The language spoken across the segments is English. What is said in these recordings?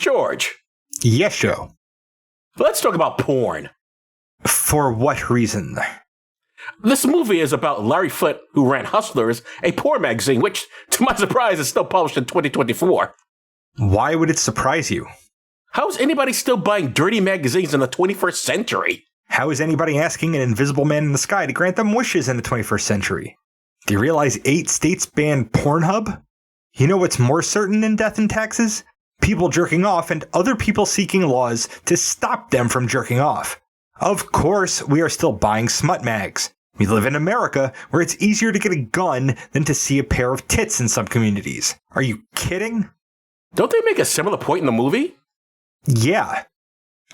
George. Yes, Joe. Let's talk about porn. For what reason? This movie is about Larry Flynt, who ran Hustlers, a porn magazine, which, to my surprise, is still published in 2024. Why would it surprise you? How is anybody still buying dirty magazines in the 21st century? How is anybody asking an invisible man in the sky to grant them wishes in the 21st century? Do you realize 8 states ban Pornhub? You know what's more certain than death and taxes? People jerking off and other people seeking laws to stop them from jerking off. Of course, we are still buying smut mags. We live in America, where it's easier to get a gun than to see a pair of tits in some communities. Are you kidding? Don't they make a similar point in the movie? Yeah.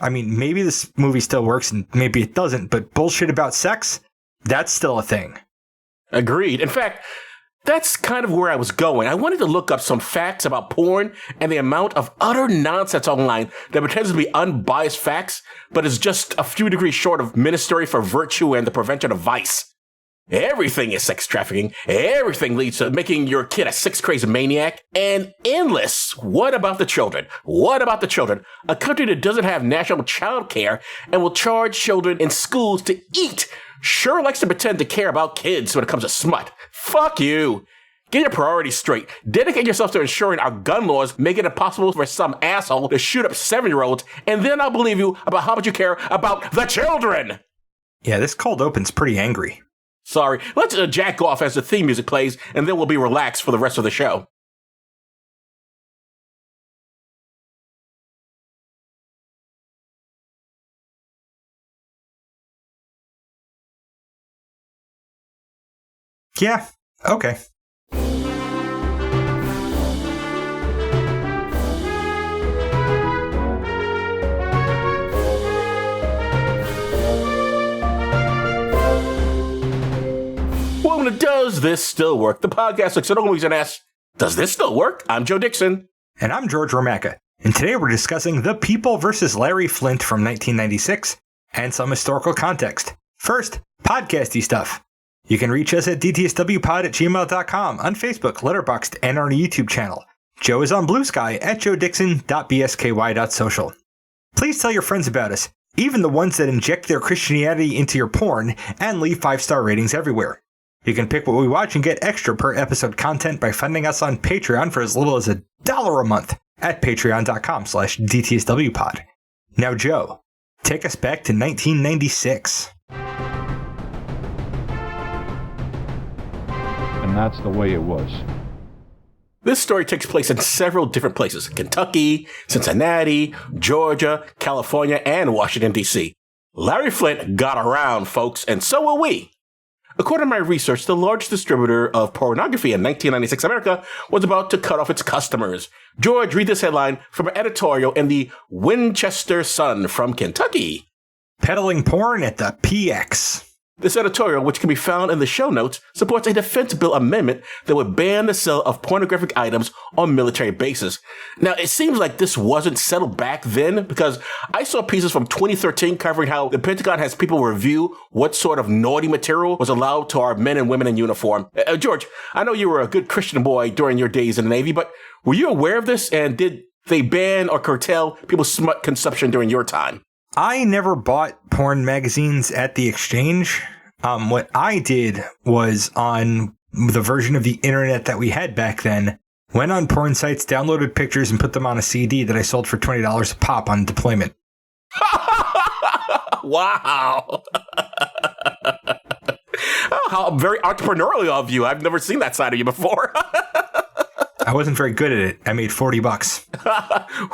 I mean, maybe this movie still works and maybe it doesn't, but bullshit about sex? That's still a thing. Agreed. In fact, that's kind of where I was going. I wanted to look up some facts about porn and the amount of utter nonsense online that pretends to be unbiased facts, but is just a few degrees short of ministry for virtue and the prevention of vice. Everything is sex trafficking. Everything leads to making your kid a sex-crazy maniac. And endless. What about the children? What about the children? A country that doesn't have national child care and will charge children in schools to eat sure likes to pretend to care about kids when it comes to smut. Fuck you. Get your priorities straight. Dedicate yourself to ensuring our gun laws make it impossible for some asshole to shoot up 7-year-olds, and then I'll believe you about how much you care about the children. Yeah, this cold open's pretty angry. Sorry, let's jack off as the theme music plays, and then we'll be relaxed for the rest of the show. Yeah, okay. Welcome to Does This Still Work? The podcast looks at all movies and asks, does this still work? I'm Joe Dixon. And I'm George Romacka. And today we're discussing The People vs. Larry Flynt from 1996 and some historical context. First, podcasty stuff. You can reach us at dtswpod@gmail.com, on Facebook, Letterboxd, and our YouTube channel. Joe is on Blue Sky at joedixon.bsky.social. Please tell your friends about us, even the ones that inject their Christianity into your porn and leave 5-star ratings everywhere. You can pick what we watch and get extra per episode content by funding us on Patreon for as little as $1 a month at patreon.com/dtswpod. Now, Joe, take us back to 1996. And that's the way it was. This story takes place in several different places: Kentucky, Cincinnati, Georgia, California, and Washington, D.C. Larry Flynt got around, folks, and so will we. According to my research, the largest distributor of pornography in 1996 America was about to cut off its customers. George, read this headline from an editorial in the Winchester Sun from Kentucky. Peddling porn at the PX. This editorial, which can be found in the show notes, supports a defense bill amendment that would ban the sale of pornographic items on military bases. Now, it seems like this wasn't settled back then, because I saw pieces from 2013 covering how the Pentagon has people review what sort of naughty material was allowed to our men and women in uniform. George, I know you were a good Christian boy during your days in the Navy, but were you aware of this, and did they ban or curtail people's smut consumption during your time? I never bought porn magazines at the exchange. What I did was, on the version of the internet that we had back then, went on porn sites, downloaded pictures, and put them on a CD that I sold for $20 a pop on deployment. Wow. Oh, how very entrepreneurial of you. I've never seen that side of you before. I wasn't very good at it. I made $40.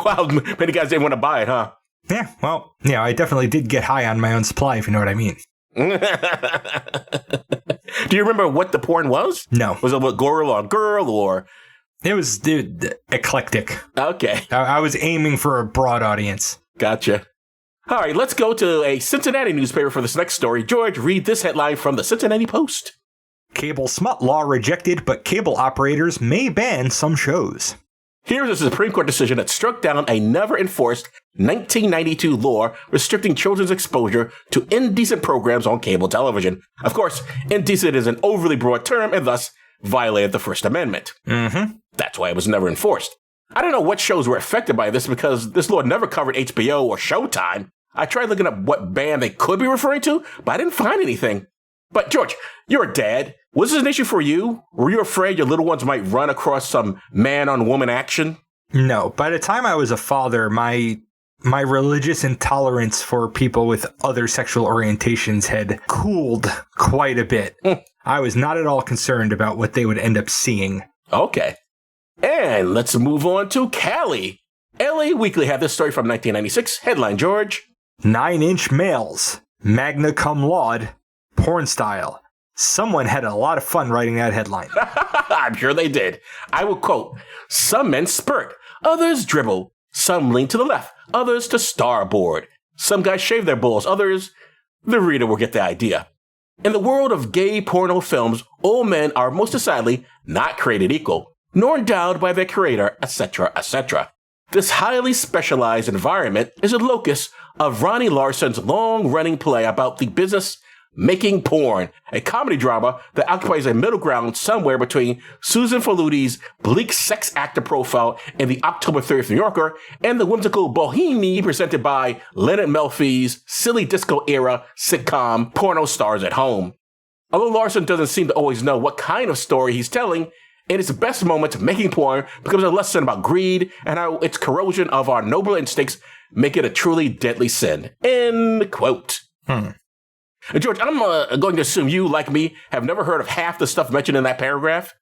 Wow, many guys didn't want to buy it, huh? Yeah, well, yeah, I definitely did get high on my own supply, if you know what I mean. Do you remember what the porn was? No. Was it a girl on girl, or? It was eclectic. Okay. I was aiming for a broad audience. Gotcha. All right, let's go to a Cincinnati newspaper for this next story. George, read this headline from the Cincinnati Post. Cable smut law rejected, but cable operators may ban some shows. Here's a Supreme Court decision that struck down a never-enforced 1992 law restricting children's exposure to indecent programs on cable television. Of course, indecent is an overly broad term and thus violated the First Amendment. Mm-hmm. That's why it was never enforced. I don't know what shows were affected by this because this law never covered HBO or Showtime. I tried looking up what band they could be referring to, but I didn't find anything. But George, you're a dad. Was this an issue for you? Were you afraid your little ones might run across some man-on-woman action? No. By the time I was a father, my religious intolerance for people with other sexual orientations had cooled quite a bit. I was not at all concerned about what they would end up seeing. Okay. And let's move on to Cali. LA Weekly had this story from 1996. Headline, George. 9-inch males. Magna cum laude. Porn style. Someone had a lot of fun writing that headline. I'm sure they did. I will quote, some men spurt, others dribble, some lean to the left, others to starboard. Some guys shave their balls, others, the reader will get the idea. In the world of gay porno films, all men are most decidedly not created equal, nor endowed by their creator, etc., etc. This highly specialized environment is a locus of Ronnie Larson's long-running play about the business Making Porn, a comedy drama that occupies a middle ground somewhere between Susan Faludi's bleak sex actor profile in the October 30th New Yorker and the whimsical boheme presented by Leonard Melfi's silly disco-era sitcom Porno Stars at Home. Although Larson doesn't seem to always know what kind of story he's telling, in its best moments, Making Porn becomes a lesson about greed and how its corrosion of our noble instincts make it a truly deadly sin. End quote. George, I'm going to assume you, like me, have never heard of half the stuff mentioned in that paragraph?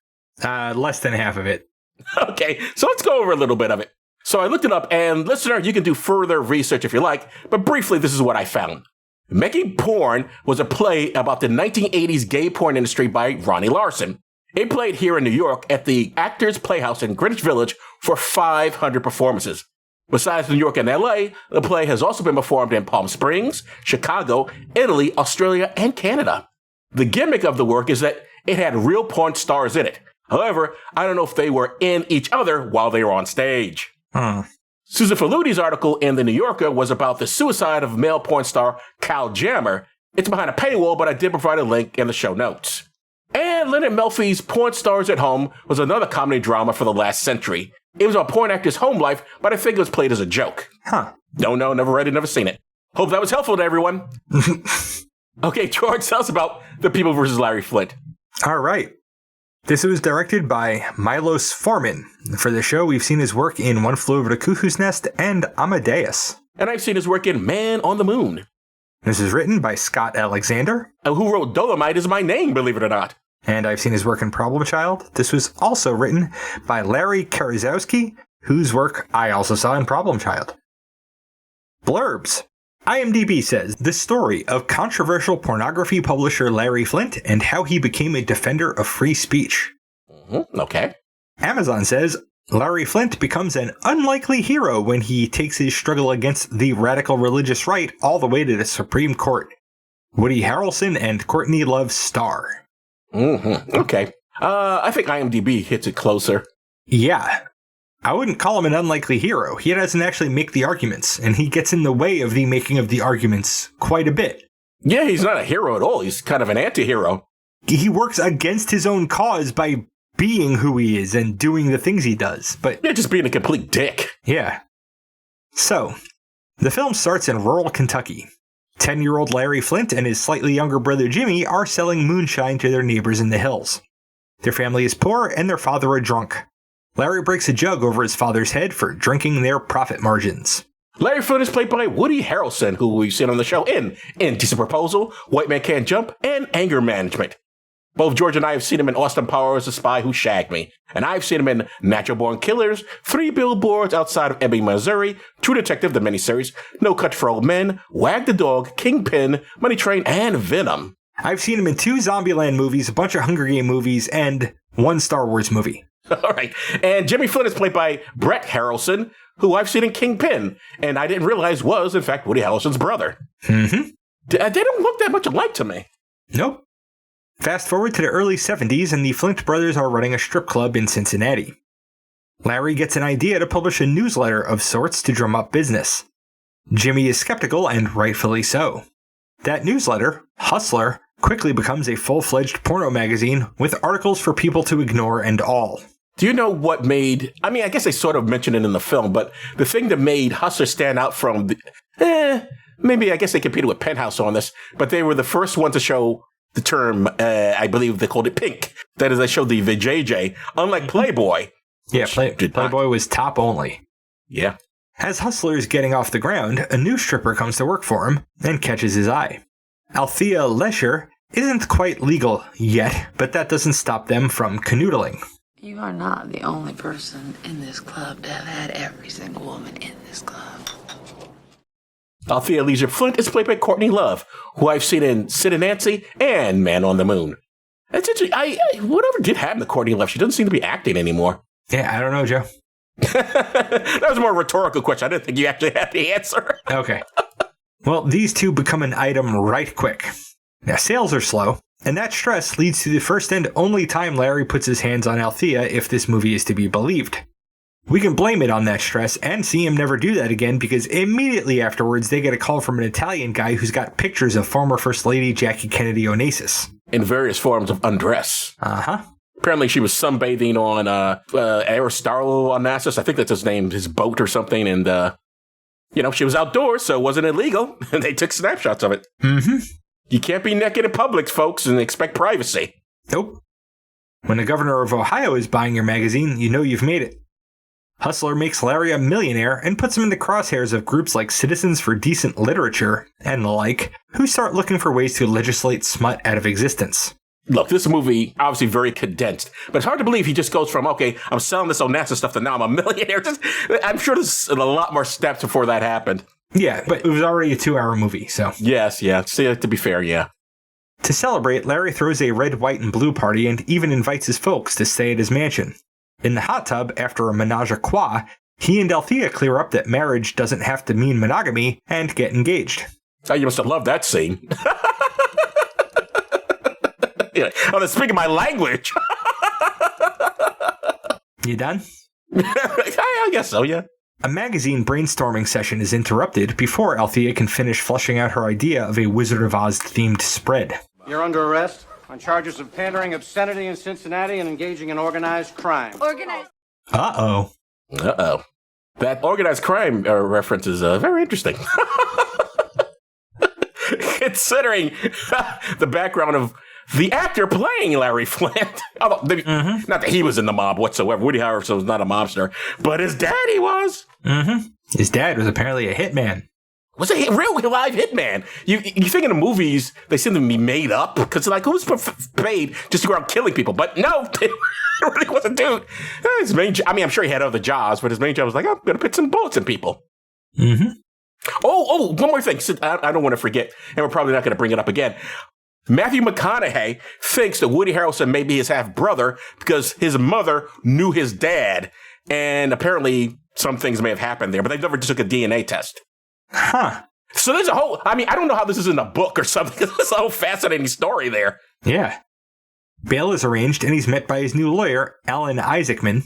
Less than half of it. Okay, so let's go over a little bit of it. So I looked it up, and listener, you can do further research if you like, but briefly, this is what I found. Making Porn was a play about the 1980s gay porn industry by Ronnie Larson. It played here in New York at the Actors Playhouse in Greenwich Village for 500 performances. Besides New York and LA, the play has also been performed in Palm Springs, Chicago, Italy, Australia, and Canada. The gimmick of the work is that it had real porn stars in it. However, I don't know if they were in each other while they were on stage. Susan Faludi's article in The New Yorker was about the suicide of male porn star Kyle Jammer. It's behind a paywall, but I did provide a link in the show notes. And Leonard Melfi's Porn Stars at Home was another comedy drama for the last century. It was a porn actor's home life, but I think it was played as a joke. Don't know, never read it, never seen it. Hope that was helpful to everyone. Okay, George, tell us about The People vs. Larry Flynt. All right. This was directed by Milos Forman. For the show, we've seen his work in One Flew Over the Cuckoo's Nest and Amadeus. And I've seen his work in Man on the Moon. This is written by Scott Alexander. Who wrote Dolomite is My Name, believe it or not. And I've seen his work in Problem Child. This was also written by Larry Karaszewski, whose work I also saw in Problem Child. Blurbs. IMDb says, the story of controversial pornography publisher Larry Flynt and how he became a defender of free speech. Okay. Amazon says, Larry Flynt becomes an unlikely hero when he takes his struggle against the radical religious right all the way to the Supreme Court. Woody Harrelson and Courtney Love star. Okay. I think IMDb hits it closer. Yeah. I wouldn't call him an unlikely hero. He doesn't actually make the arguments, and he gets in the way of the making of the arguments quite a bit. Yeah, he's not a hero at all. He's kind of an anti-hero. He works against his own cause by being who he is and doing the things he does. But yeah, just being a complete dick. Yeah. So, the film starts in rural Kentucky. 10-year-old Larry Flynt and his slightly younger brother Jimmy are selling moonshine to their neighbors in the hills. Their family is poor and their father a drunk. Larry breaks a jug over his father's head for drinking their profit margins. Larry Flynt is played by Woody Harrelson, who we've seen on the show in Indecent Proposal, White Man Can't Jump, and Anger Management. Both George and I have seen him in Austin Powers, The Spy Who Shagged Me. And I've seen him in Natural Born Killers, 3 Billboards Outside of Ebbing, Missouri, True Detective, the miniseries, No Country for Old Men, Wag the Dog, Kingpin, Money Train, and Venom. I've seen him in 2 Zombieland movies, a bunch of Hunger Game movies, and 1 Star Wars movie. All right. And Jimmy Flynn is played by Brett Harrelson, who I've seen in Kingpin, and I didn't realize was, in fact, Woody Harrelson's brother. They don't look that much alike to me. Nope. Fast forward to the early 70s, and the Flynt brothers are running a strip club in Cincinnati. Larry gets an idea to publish a newsletter of sorts to drum up business. Jimmy is skeptical, and rightfully so. That newsletter, Hustler, quickly becomes a full-fledged porno magazine with articles for people to ignore and all. Do you know what made, I mean, I guess they sort of mentioned it in the film, but the thing that made Hustler stand out from maybe I guess they competed with Penthouse on this, but they were the first one to show the term, I believe they called it pink. That is, they showed the VJJ, unlike Playboy. Yeah, Playboy was top only. Yeah. As Hustler is getting off the ground, a new stripper comes to work for him and catches his eye. Althea Lesher isn't quite legal yet, but that doesn't stop them from canoodling. You are not the only person in this club to have had every single woman in this club. Althea Leisure Flynt is played by Courtney Love, who I've seen in Sid and Nancy and Man on the Moon. That's interesting. Whatever did happen to Courtney Love? She doesn't seem to be acting anymore. Yeah, I don't know, Joe. That was a more rhetorical question. I didn't think you actually had the answer. Okay. Well, these two become an item right quick. Now, sales are slow, and that stress leads to the first and only time Larry puts his hands on Althea if this movie is to be believed. We can blame it on that stress and see him never do that again because immediately afterwards they get a call from an Italian guy who's got pictures of former First Lady Jackie Kennedy Onassis. In various forms of undress. Uh-huh. Apparently she was sunbathing on Aristotle Onassis. I think that's his name, his boat or something. And, she was outdoors, so it wasn't illegal. And they took snapshots of it. Mm-hmm. You can't be naked in public, folks, and expect privacy. Nope. When the governor of Ohio is buying your magazine, you know you've made it. Hustler makes Larry a millionaire and puts him in the crosshairs of groups like Citizens for Decent Literature and the like, who start looking for ways to legislate smut out of existence. Look, this movie, obviously very condensed, but it's hard to believe he just goes from, okay, I'm selling this Onassis stuff to now I'm a millionaire. I'm sure there's a lot more steps before that happened. Yeah, but it was already a 2-hour movie, so. Yes, yeah. See, to be fair, yeah. To celebrate, Larry throws a red, white, and blue party and even invites his folks to stay at his mansion. In the hot tub, after a menage a trois, he and Althea clear up that marriage doesn't have to mean monogamy and get engaged. Oh, you must have loved that scene. Yeah. Oh, they're speaking my language. You done? I guess so, yeah. A magazine brainstorming session is interrupted before Althea can finish fleshing out her idea of a Wizard of Oz-themed spread. You're under arrest on charges of pandering obscenity in Cincinnati and engaging in organized crime. Organized. Uh-oh. Uh-oh. That organized crime reference is very interesting. Considering the background of the actor playing Larry Flynt. Not that he was in the mob whatsoever. Woody Harrelson was not a mobster, but his daddy was. Mm-hmm. His dad was apparently a hitman. Was a real live hitman. You think in the movies, they seem to be made up? Because, like, who's paid just to go around killing people? But no, it really was a dude. His main job, I mean, I'm sure he had other jobs, but his main job was like, I'm going to put some bullets in people. Mm-hmm. Oh, one more thing. I don't want to forget, and we're probably not going to bring it up again. Matthew McConaughey thinks that Woody Harrelson may be his half-brother because his mother knew his dad, and apparently some things may have happened there, but they never took a DNA test. Huh. So there's a whole, I mean, I don't know how this is in a book or something. It's a whole fascinating story there. Yeah. Bail is arranged, and he's met by his new lawyer, Alan Isaacman.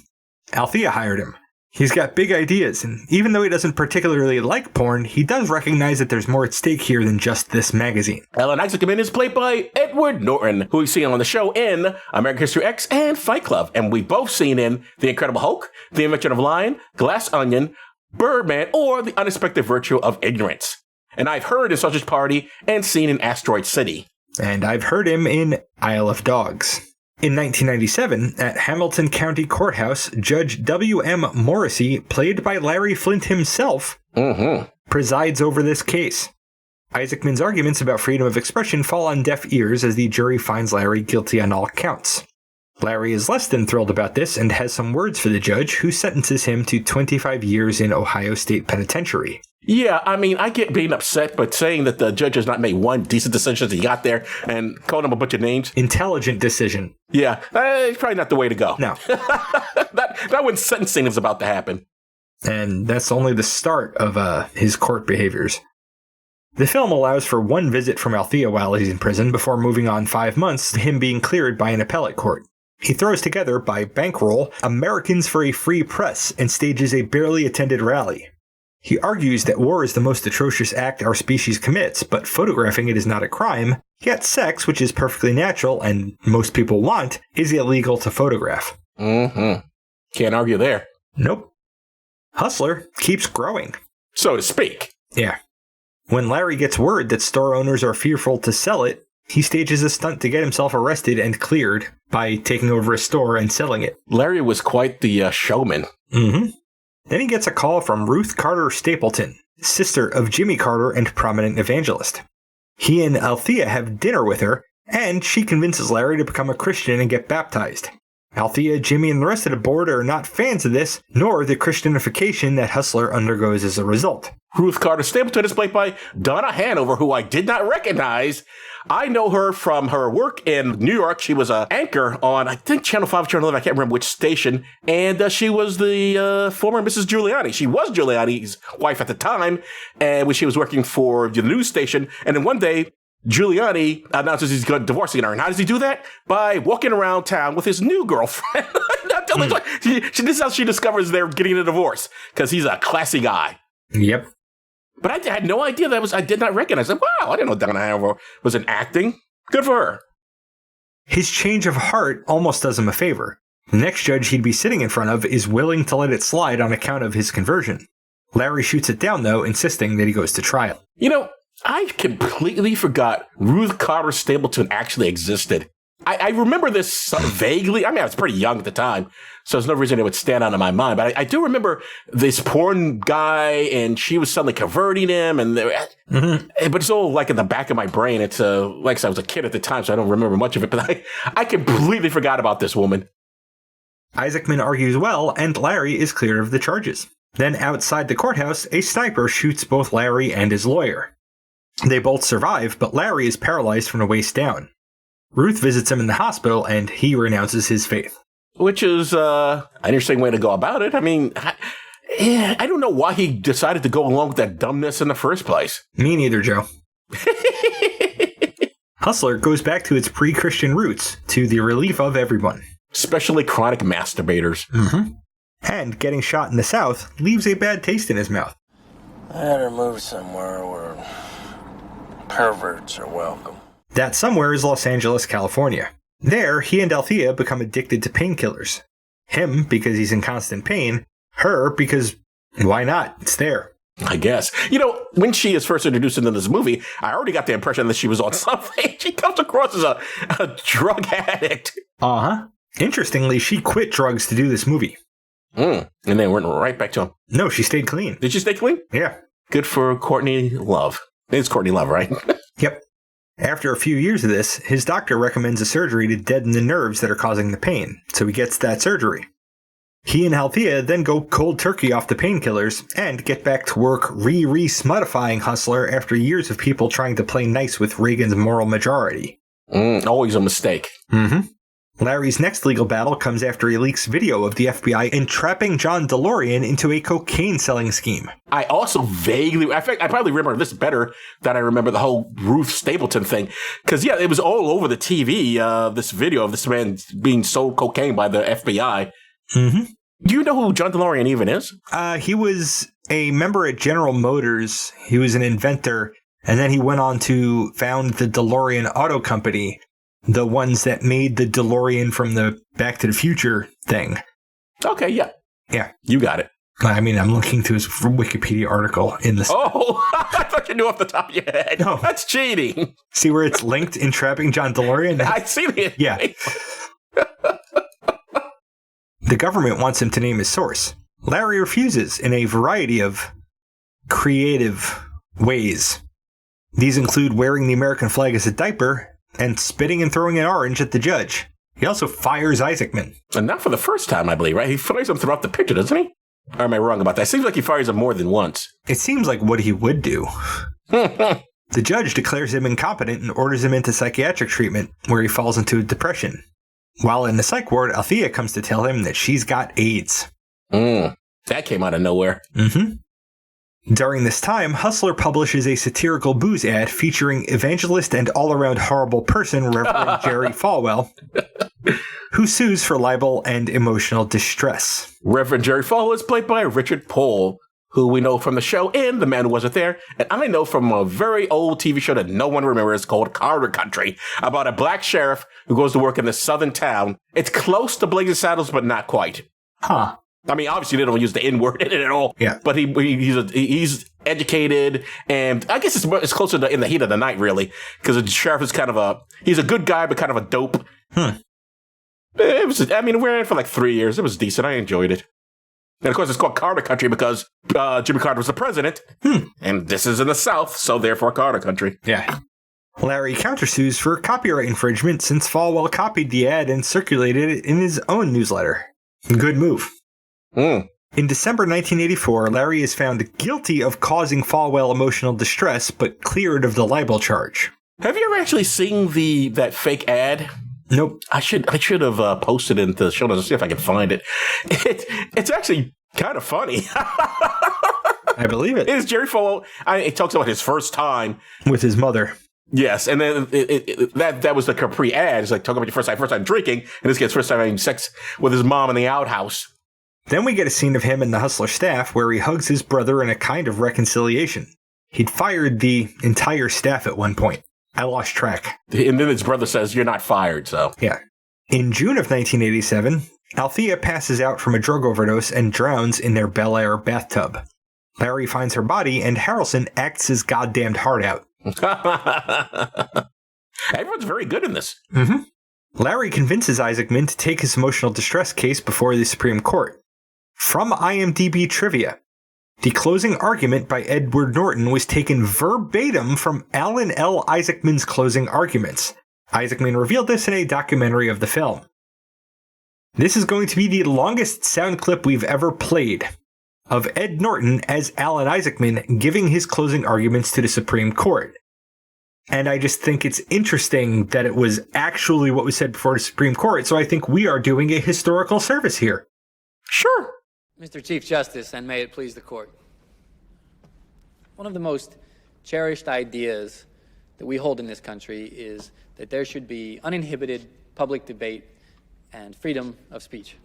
Althea hired him. He's got big ideas, and even though he doesn't particularly like porn, he does recognize that there's more at stake here than just this magazine. Alan Isaacman is played by Edward Norton, who we've seen on the show in American History X and Fight Club, and we've both seen in The Incredible Hulk, The Invention of Lying, Glass Onion, Birdman, or The Unexpected Virtue of Ignorance. And I've heard in Sausage Party and seen in Asteroid City. And I've heard him in Isle of Dogs. In 1997, at Hamilton County Courthouse, Judge W.M. Morrissey, played by Larry Flynt himself, presides over this case. Isaacman's arguments about freedom of expression fall on deaf ears as the jury finds Larry guilty on all counts. Larry is less than thrilled about this and has some words for the judge, who sentences him to 25 years in Ohio State Penitentiary. Yeah, I mean, I get being upset, but saying that the judge has not made one decent decision since he got there and called him a bunch of names. Intelligent decision. Yeah, it's probably not the way to go. No. That when sentencing is about to happen. And that's only the start of his court behaviors. The film allows for one visit from Althea while he's in prison before moving on 5 months to him being cleared by an appellate court. He throws together, by bankroll, Americans for a Free Press and stages a barely attended rally. He argues that war is the most atrocious act our species commits, but photographing it is not a crime, yet sex, which is perfectly natural and most people want, is illegal to photograph. Mm-hmm. Can't argue there. Nope. Hustler keeps growing. So to speak. Yeah. When Larry gets word that store owners are fearful to sell it, he stages a stunt to get himself arrested and cleared by taking over a store and selling it. Larry was quite the showman. Mm-hmm. Then he gets a call from Ruth Carter Stapleton, sister of Jimmy Carter and prominent evangelist. He and Althea have dinner with her, and she convinces Larry to become a Christian and get baptized. Althea, Jimmy, and the rest of the board are not fans of this, nor the Christianification that Hustler undergoes as a result. Ruth Carter Stapleton is played by Donna Hanover, who I did not recognize. I know her from her work in New York. She was an anchor on, I think, Channel 5, Channel 11, I can't remember which station, and she was the former Mrs. Giuliani. She was Giuliani's wife at the time, and when she was working for the news station, and then one day, Giuliani announces he's divorcing her. And how does he do that? By walking around town with his new girlfriend. This is how she discovers they're getting a divorce, because he's a classy guy. Yep. But I had no idea I did not recognize it. Wow, I didn't know Donna Hanover was in acting. Good for her. His change of heart almost does him a favor. The next judge he'd be sitting in front of is willing to let it slide on account of his conversion. Larry shoots it down, though, insisting that he goes to trial. You know, I completely forgot Ruth Carter Stapleton actually existed. I remember this vaguely. I mean, I was pretty young at the time, so there's no reason it would stand out in my mind. But I do remember this porn guy, and she was suddenly converting him. And but it's all like in the back of my brain. It's like I said, I was a kid at the time, so I don't remember much of it. But I completely forgot about this woman. Isaacman argues well, and Larry is cleared of the charges. Then outside the courthouse, a sniper shoots both Larry and his lawyer. They both survive, but Larry is paralyzed from the waist down. Ruth visits him in the hospital, and he renounces his faith. Which is an interesting way to go about it. I mean, I don't know why he decided to go along with that dumbness in the first place. Me neither, Joe. Hustler goes back to its pre-Christian roots, to the relief of everyone. Especially chronic masturbators. Mm-hmm. And getting shot in the South leaves a bad taste in his mouth. I had her move somewhere where perverts are welcome. That somewhere is Los Angeles, California. There, he and Althea become addicted to painkillers. Him, because he's in constant pain. Her, because why not? It's there. I guess. You know, when she is first introduced into this movie, I already got the impression that she was on something. She comes across as a drug addict. Uh-huh. Interestingly, she quit drugs to do this movie. And then went right back to him. No, she stayed clean. Did she stay clean? Yeah. Good for Courtney Love. It's Courtney Love, right? Yep. After a few years of this, his doctor recommends a surgery to deaden the nerves that are causing the pain, so he gets that surgery. He and Althea then go cold turkey off the painkillers and get back to work re-smutifying Hustler after years of people trying to play nice with Reagan's moral majority. Always a mistake. Mm-hmm. Larry's next legal battle comes after he leaks video of the FBI entrapping John DeLorean into a cocaine-selling scheme. I also vaguely, I probably remember this better than I remember the whole Ruth Stapleton thing. Because, yeah, it was all over the TV, this video of this man being sold cocaine by the FBI. Mm-hmm. Do you know who John DeLorean even is? He was a member at General Motors. He was an inventor. And then he went on to found the DeLorean Auto Company, the ones that made the DeLorean from the Back to the Future thing. Okay, yeah. Yeah. You got it. I mean, I'm looking through his Wikipedia article in this. Oh, I thought you knew off the top of your head. No. That's cheating. See where it's linked, entrapping John DeLorean? I see it. Yeah. The government wants him to name his source. Larry refuses in a variety of creative ways. These include wearing the American flag as a diaper and spitting and throwing an orange at the judge. He also fires Isaacman. And not for the first time, I believe, right? He fires him throughout the picture, doesn't he? Or am I wrong about that? It seems like he fires him more than once. It seems like what he would do. The judge declares him incompetent and orders him into psychiatric treatment, where he falls into depression. While in the psych ward, Althea comes to tell him that she's got AIDS. That came out of nowhere. Mm-hmm. During this time, Hustler publishes a satirical booze ad featuring evangelist and all-around horrible person Reverend Jerry Falwell, who sues for libel and emotional distress. Reverend Jerry Falwell is played by Richard Pohl, who we know from the show and The Man Who Wasn't There, and I know from a very old TV show that no one remembers called Carter Country, about a black sheriff who goes to work in this southern town. It's close to Blazing Saddles, but not quite. Huh. I mean, obviously they don't use the N-word in it at all. Yeah. But he's educated, and I guess it's closer to in the heat of the night, really, because the sheriff is he's a good guy, but kind of a dope. We were in it for like 3 years. It was decent. I enjoyed it. And of course, it's called Carter Country because Jimmy Carter was the president, and this is in the South, so therefore Carter Country. Yeah. Larry countersues for copyright infringement since Falwell copied the ad and circulated it in his own newsletter. Good move. In December 1984, Larry is found guilty of causing Falwell emotional distress, but cleared of the libel charge. Have you ever actually seen that fake ad? Nope. I should have posted it into the show notes. Let's see if I can find it. It's actually kind of funny. I believe it. It's Jerry Falwell. It talks about his first time with his mother. Yes, and then that was the Capri ad. It's like talking about your first time drinking, and this kid's first time having sex with his mom in the outhouse. Then we get a scene of him and the Hustler staff where he hugs his brother in a kind of reconciliation. He'd fired the entire staff at one point. I lost track. And then his brother says, "You're not fired," so. Yeah. In June of 1987, Althea passes out from a drug overdose and drowns in their Bel Air bathtub. Larry finds her body, and Harrelson acts his goddamned heart out. Everyone's very good in this. Mm-hmm. Larry convinces Isaacman to take his emotional distress case before the Supreme Court. From IMDb trivia, the closing argument by Edward Norton was taken verbatim from Alan L. Isaacman's closing arguments. Isaacman revealed this in a documentary of the film. This is going to be the longest sound clip we've ever played of Ed Norton as Alan Isaacman giving his closing arguments to the Supreme Court. And I just think it's interesting that it was actually what was said before the Supreme Court, so I think we are doing a historical service here. Sure. Mr. Chief Justice, and may it please the court. One of the most cherished ideas that we hold in this country is that there should be uninhibited public debate and freedom of speech.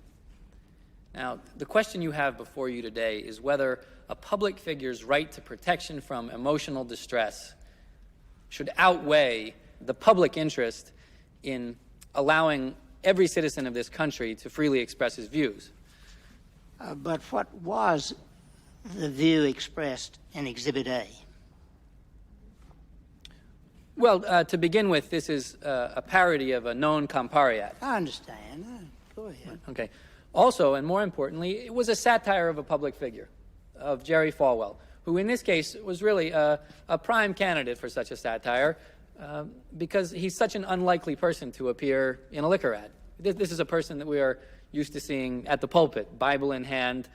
Now, the question you have before you today is whether a public figure's right to protection from emotional distress should outweigh the public interest in allowing every citizen of this country to freely express his views. But what was the view expressed in Exhibit A? Well, to begin with, this is a parody of a known Campari ad. I understand. Go ahead. Okay. Also, and more importantly, it was a satire of a public figure, of Jerry Falwell, who in this case was really a prime candidate for such a satire because he's such an unlikely person to appear in a liquor ad. This is a person that we are used to seeing at the pulpit, Bible in hand,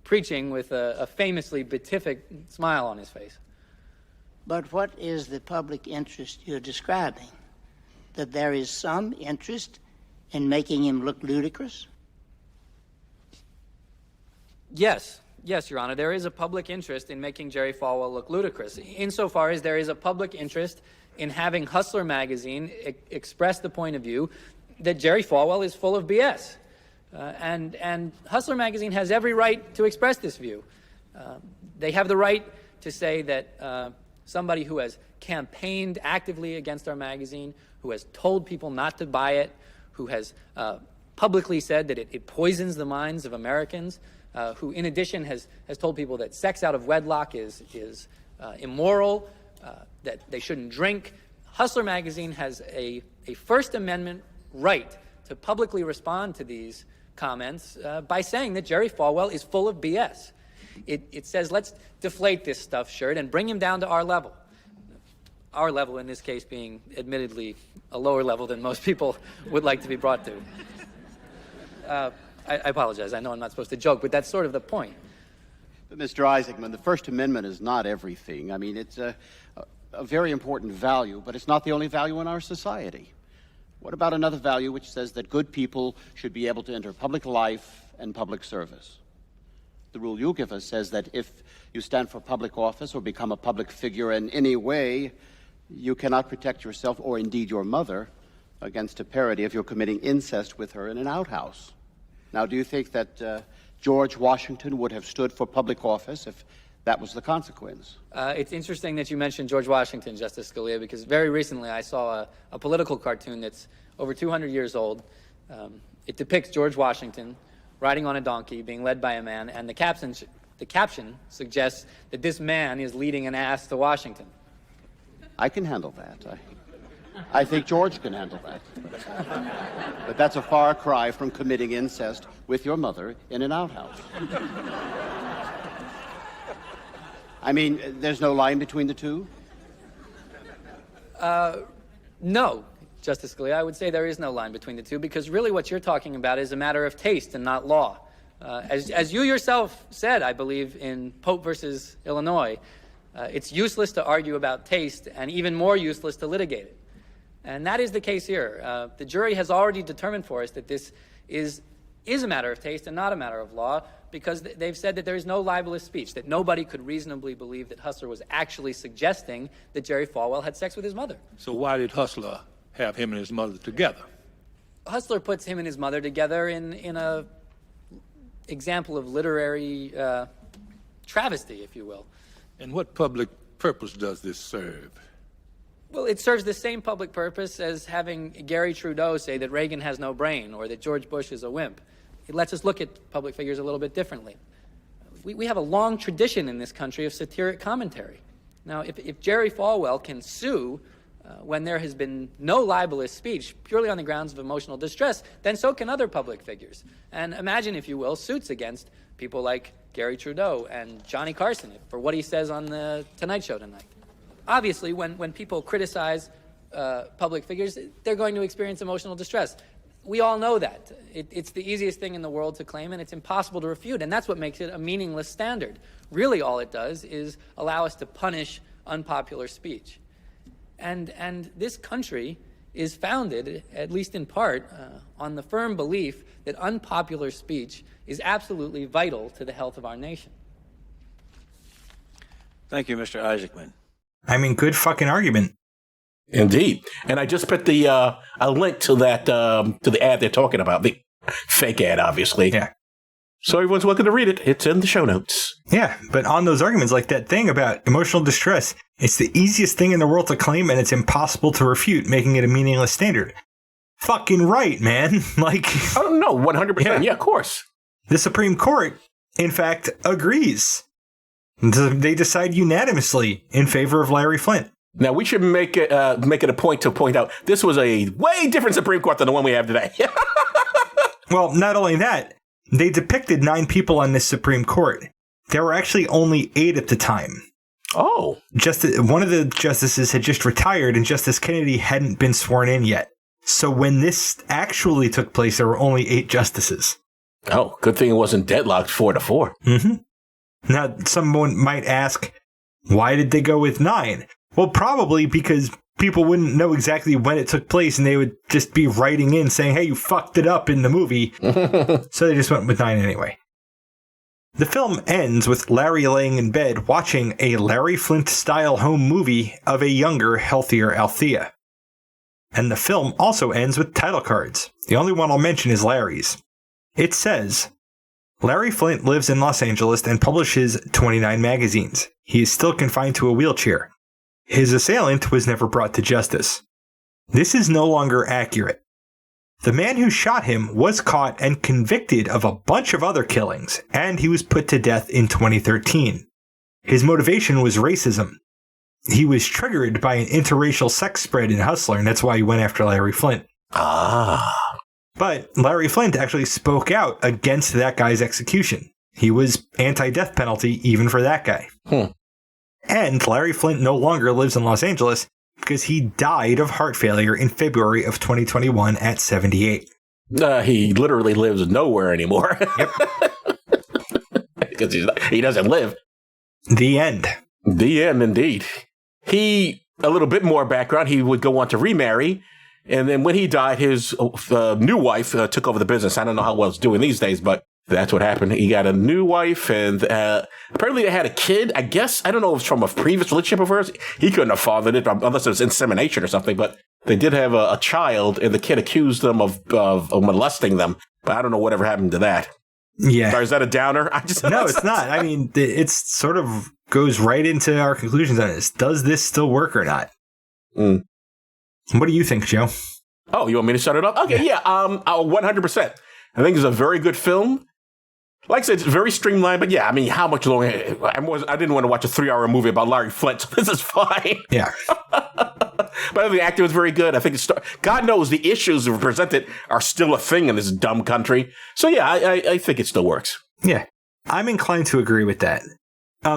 preaching with a famously beatific smile on his face. But what is the public interest you're describing? That there is some interest in making him look ludicrous? Yes, Your Honor, there is a public interest in making Jerry Falwell look ludicrous, insofar as there is a public interest in having Hustler magazine express the point of view that Jerry Falwell is full of BS. And Hustler magazine has every right to express this view. They have the right to say that somebody who has campaigned actively against our magazine, who has told people not to buy it, who has publicly said that it poisons the minds of Americans, who in addition has told people that sex out of wedlock is immoral, that they shouldn't drink. Hustler magazine has a First Amendment right to publicly respond to these comments by saying that Jerry Falwell is full of BS. It says, let's deflate this stuffed shirt and bring him down to our level. Our level, in this case, being admittedly a lower level than most people would like to be brought to. I apologize. I know I'm not supposed to joke, but that's sort of the point. But Mr. Isaacman, the First Amendment is not everything. I mean, it's a very important value, but it's not the only value in our society. What about another value which says that good people should be able to enter public life and public service? The rule you give us says that if you stand for public office or become a public figure in any way, you cannot protect yourself, or indeed your mother, against a parody if you're committing incest with her in an outhouse. Now, do you think that George Washington would have stood for public office if that was the consequence? It's interesting that you mentioned George Washington, Justice Scalia, because very recently I saw a political cartoon that's over 200 years old. It depicts George Washington riding on a donkey, being led by a man, and the caption suggests that this man is leading an ass to Washington. I can handle that. I think George can handle that. But that's a far cry from committing incest with your mother in an outhouse. I mean, there's no line between the two? No, Justice Scalia, I would say there is no line between the two, because really what you're talking about is a matter of taste and not law. As you yourself said, I believe, in Pope versus Illinois, it's useless to argue about taste and even more useless to litigate it. And that is the case here. The jury has already determined for us that this is a matter of taste and not a matter of law, because they've said that there is no libelous speech, that nobody could reasonably believe that Hustler was actually suggesting that Jerry Falwell had sex with his mother. So why did Hustler have him and his mother together? Hustler puts him and his mother together in a example of literary travesty, if you will. And what public purpose does this serve? Well, it serves the same public purpose as having Gary Trudeau say that Reagan has no brain or that George Bush is a wimp. It lets us look at public figures a little bit differently. We have a long tradition in this country of satiric commentary. Now, if Jerry Falwell can sue when there has been no libelous speech purely on the grounds of emotional distress, then so can other public figures. And imagine, if you will, suits against people like Gary Trudeau and Johnny Carson for what he says on the Tonight Show tonight. Obviously, when people criticize public figures, they're going to experience emotional distress. We all know that. It's the easiest thing in the world to claim, and it's impossible to refute, and that's what makes it a meaningless standard. Really, all it does is allow us to punish unpopular speech. And this country is founded, at least in part, on the firm belief that unpopular speech is absolutely vital to the health of our nation. Thank you, Mr. Isaacman. I mean, good fucking argument. Indeed. And I just put the a link to that to the ad they're talking about, the fake ad, obviously. Yeah. So everyone's welcome to read it. It's in the show notes. Yeah, but on those arguments, like that thing about emotional distress, it's the easiest thing in the world to claim, and it's impossible to refute, making it a meaningless standard. Fucking right, man. Like, oh no, 100%. Yeah, of course. The Supreme Court, in fact, agrees. They decide unanimously in favor of Larry Flynt. Now, we should make it a point to point out this was a way different Supreme Court than the one we have today. Well, not only that, they depicted 9 people on this Supreme Court. There were actually only 8 at the time. Oh. One of the justices had just retired, and Justice Kennedy hadn't been sworn in yet. So when this actually took place, there were only 8 justices. Oh, good thing it wasn't deadlocked 4-4. Mm-hmm. Now, someone might ask, why did they go with 9? Well, probably because people wouldn't know exactly when it took place, and they would just be writing in saying, hey, you fucked it up in the movie. So they just went with 9 anyway. The film ends with Larry laying in bed watching a Larry Flynt-style home movie of a younger, healthier Althea. And the film also ends with title cards. The only one I'll mention is Larry's. It says, Larry Flynt lives in Los Angeles and publishes 29 magazines. He is still confined to a wheelchair. His assailant was never brought to justice. This is no longer accurate. The man who shot him was caught and convicted of a bunch of other killings, and he was put to death in 2013. His motivation was racism. He was triggered by an interracial sex spread in Hustler, and that's why he went after Larry Flynt. Ah. But Larry Flynt actually spoke out against that guy's execution. He was anti-death penalty even for that guy. And Larry Flynt no longer lives in Los Angeles because he died of heart failure in February of 2021 at 78. He literally lives nowhere anymore. Yep. Because he doesn't live. The end. The end, indeed. A little bit more background, he would go on to remarry. And then when he died, his new wife took over the business. I don't know how well it's doing these days, but that's what happened. He got a new wife, and apparently they had a kid. I guess, I don't know if it's from a previous relationship of hers. He couldn't have fathered it unless it was insemination or something, but they did have a child, and the kid accused them of molesting them. But I don't know whatever happened to that. Yeah. Or is that a downer? No, it's not. I mean, it sort of goes right into our conclusions on this. Does this still work or not? What do you think, Joe? Oh, you want me to start it off? Okay, yeah 100%. I think it's a very good film. Like I said, it's very streamlined, but yeah, I mean, how much longer? I didn't want to watch a 3-hour movie about Larry Flynt, so this is fine. Yeah. But the acting was very good. I think God knows the issues presented are still a thing in this dumb country. So yeah, I think it still works. Yeah. I'm inclined to agree with that.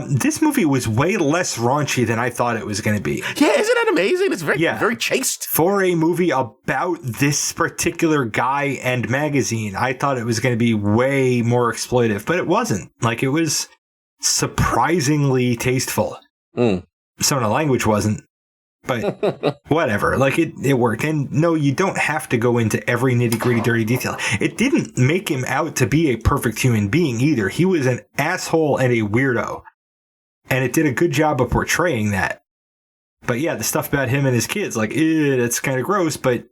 This movie was way less raunchy than I thought it was going to be. Yeah, isn't that amazing? It's very chaste. For a movie about this particular guy and magazine, I thought it was going to be way more exploitive, but it wasn't. Like, it was surprisingly tasteful. Some of the language wasn't, but whatever. Like, it worked. And no, you don't have to go into every nitty-gritty, dirty detail. It didn't make him out to be a perfect human being either. He was an asshole and a weirdo. And it did a good job of portraying that. But yeah, the stuff about him and his kids, like, that's kind of gross, but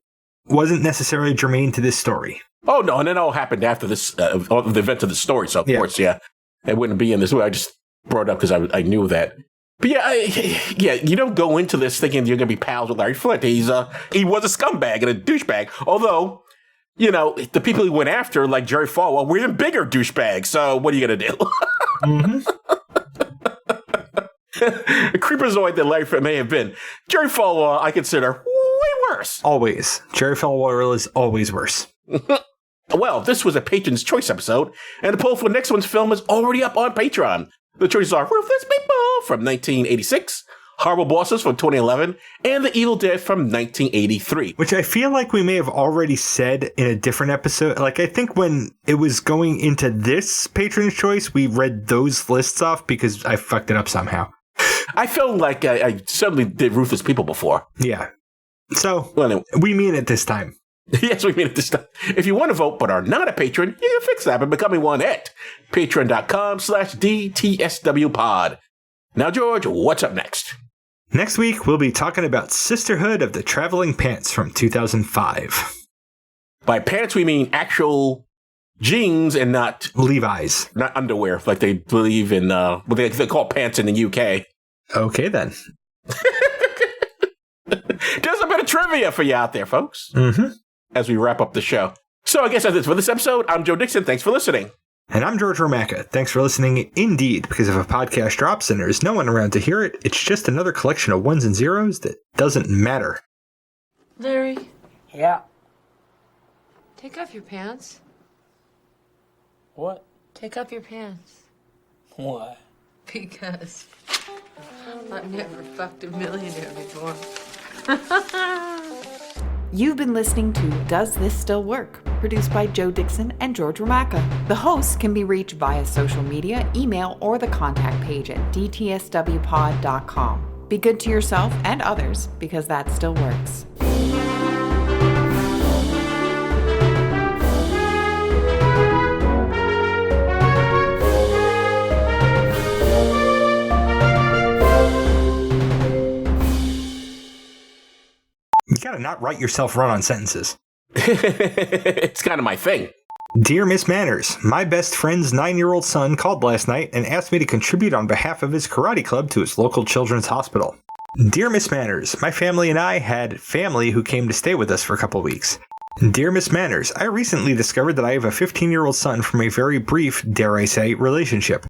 wasn't necessarily germane to this story. Oh, no, and it all happened after this, the event of the story, so of course, yeah, it wouldn't be in this way. I just brought it up because I knew that. But yeah, you don't go into this thinking you're going to be pals with Larry Flynt. He was a scumbag and a douchebag, although, you know, the people he went after, like Jerry Falwell, were even bigger douchebags, so what are you going to do? Mm-hmm. The creepazoid that Larry Flynt may have been. Jerry Falwell, I consider way worse. Always. Jerry Falwell is always worse. Well, this was a Patron's Choice episode, and the poll for next one's film is already up on Patreon. The choices are Ruthless People from 1986, Horrible Bosses from 2011, and The Evil Dead from 1983. Which I feel like we may have already said in a different episode. Like, I think when it was going into this Patron's Choice, we read those lists off because I fucked it up somehow. I felt like I certainly did Ruthless People before. Yeah. So, well, anyway. We mean it this time. Yes, we mean it this time. If you want to vote but are not a patron, you can fix that by becoming one at patreon.com/DTSWpod. Now, George, what's up next? Next week, we'll be talking about Sisterhood of the Traveling Pants from 2005. By pants, we mean actual jeans and not Levi's. Not underwear, like they believe in, what they call pants in the UK. Okay, then. There's a bit of trivia for you out there, folks. Mm-hmm. As we wrap up the show. So I guess that's it for this episode. I'm Joe Dixon. Thanks for listening. And I'm George Romaka. Thanks for listening indeed, because if a podcast drops and there's no one around to hear it, it's just another collection of ones and zeros that doesn't matter. Larry? Yeah. Take off your pants. What? Take off your pants. Why? Because I've never fucked a millionaire before. You've been listening to Does This Still Work? Produced by Joe Dixon and George Romaka. The hosts can be reached via social media, email, or the contact page at dtswpod.com. Be good to yourself and others, because that still works. You gotta not write yourself run-on sentences. It's kind of my thing. Dear Miss Manners, my best friend's 9-year-old son called last night and asked me to contribute on behalf of his karate club to his local children's hospital. Dear Miss Manners, my family and I had family who came to stay with us for a couple weeks. Dear Miss Manners, I recently discovered that I have a 15-year-old son from a very brief, dare I say, relationship.